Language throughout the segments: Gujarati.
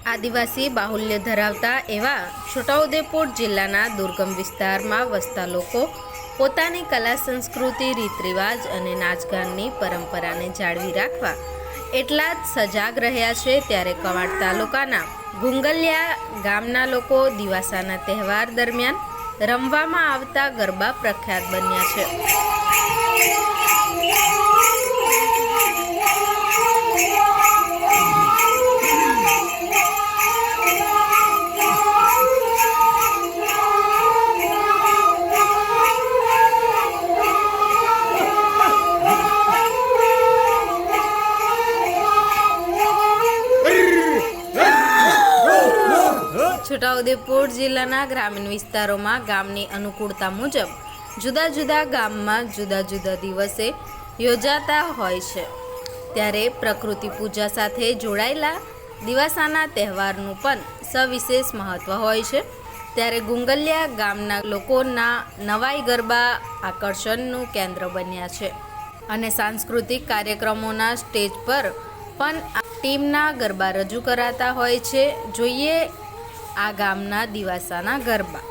આદિવાસી બાહુલ્ય ધરાવતા એવા છોટાઉદેપુર જિલ્લાના દુર્ગમ વિસ્તારમાં વસતા લોકો પોતાની કલા સંસ્કૃતિ રીત રિવાજ અને નાચગાનની પરંપરાને જાળવી રાખવા એટલા જ સજાગ રહ્યા છે। ત્યારે કવાંટ તાલુકાના ગુંગલિયા ગામના લોકો દિવાસાના તહેવાર દરમિયાન રમવામાં આવતા ગરબા પ્રખ્યાત બન્યા છે। છોટાઉદેપુર જિલ્લાના ગ્રામીણ વિસ્તારોમાં ગામની અનુકૂળતા મુજબ જુદા જુદા ગામમાં જુદા જુદા દિવસે યોજાતા હોય છે। ત્યારે પ્રકૃતિ પૂજા સાથે જોડાયેલા દિવાસાના તહેવારનું પણ સવિશેષ મહત્વ હોય છે। ત્યારે ગુંગલિયા ગામના લોકોના નવાઈ ગરબા આકર્ષણનું કેન્દ્ર બન્યા છે અને સાંસ્કૃતિક કાર્યક્રમોના સ્ટેજ પર પણ ટીમના ગરબા રજૂ કરાતા હોય છે। જોઈએ આ ગામના દિવાસાના ગરબા।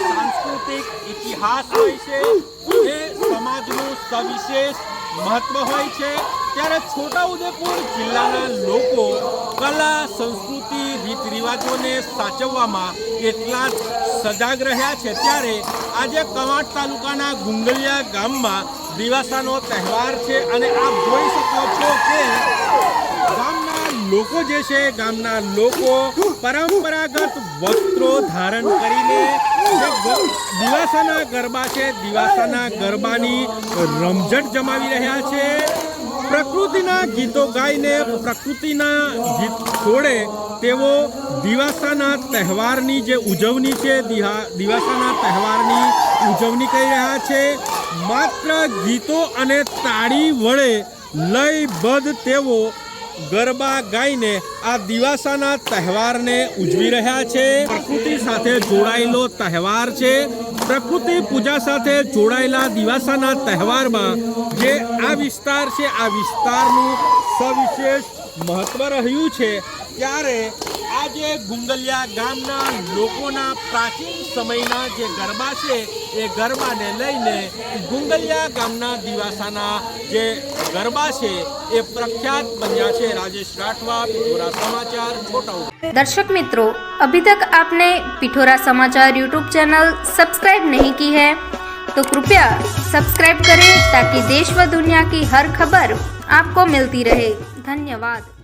सांस्कृतिक इतिहास होय छे ए समाजનું સવિશેષ મહત્વ હોય છે। ત્યારે છોટાઉદેપુર જિલ્લાના લોકો કલા સંસ્કૃતિ રીત રિવાજોને સાચવવામાં એટલા જ સજાગ રહ્યા છે। ત્યારે આજે કવાંટ તાલુકાના ગુંગલિયા ગામમાં દિવાસાનો તહેવાર છે અને આપ જોઈ શકો છો કે ગામના લોકો જે છે ગામના લોકો પરંપરાગત વસ્ત્રો ધારણ કરીને દિવાસાના ગરબા છે દિવાસાના ગરબાની રમઝટ જમાવી રહ્યા છે। પ્રકૃતિના ગીતો ગાઈને પ્રકૃતિના ગીત છોડે તેઓ દિવાસાના તહેવારની જે ઉજવણી છે દિવાસાના તહેવારની ઉજવણી કરી રહ્યા છે। માત્ર ગીતો અને તાળી વડે લયબદ્ધ તેઓ ગરબા ગાઈને આ દિવાસાના તહેવારને ઉજવી રહ્યા છે। પ્રકૃતિ સાથે જોડાયેલો તહેવાર છે। પ્રકૃતિ પૂજા સાથે જોડાયેલા દિવાસાના તહેવારમાં જે આ વિસ્તાર છે, આ વિસ્તારનું સવિશેષ મહત્વ રહ્યું છે। ત્યારે આજે ગુંગલિયા ગામના લોકોના પ્રાચીન સમયના જે ગરબા છે એ ગરબાને લઈને ગુંગલિયા ગામના દિવાસાના જે ગરબા છે એ પ્રખ્યાત બન્યા છે। राजेश राठवा, पिठोरा समाचार, छोटा। दर्शक मित्रों, अभी तक आपने पिठोरा समाचार यूट्यूब चैनल सब्सक्राइब नहीं की है तो कृपया सब्सक्राइब करें ताकि देश व दुनिया की हर खबर आपको मिलती रहे। धन्यवाद।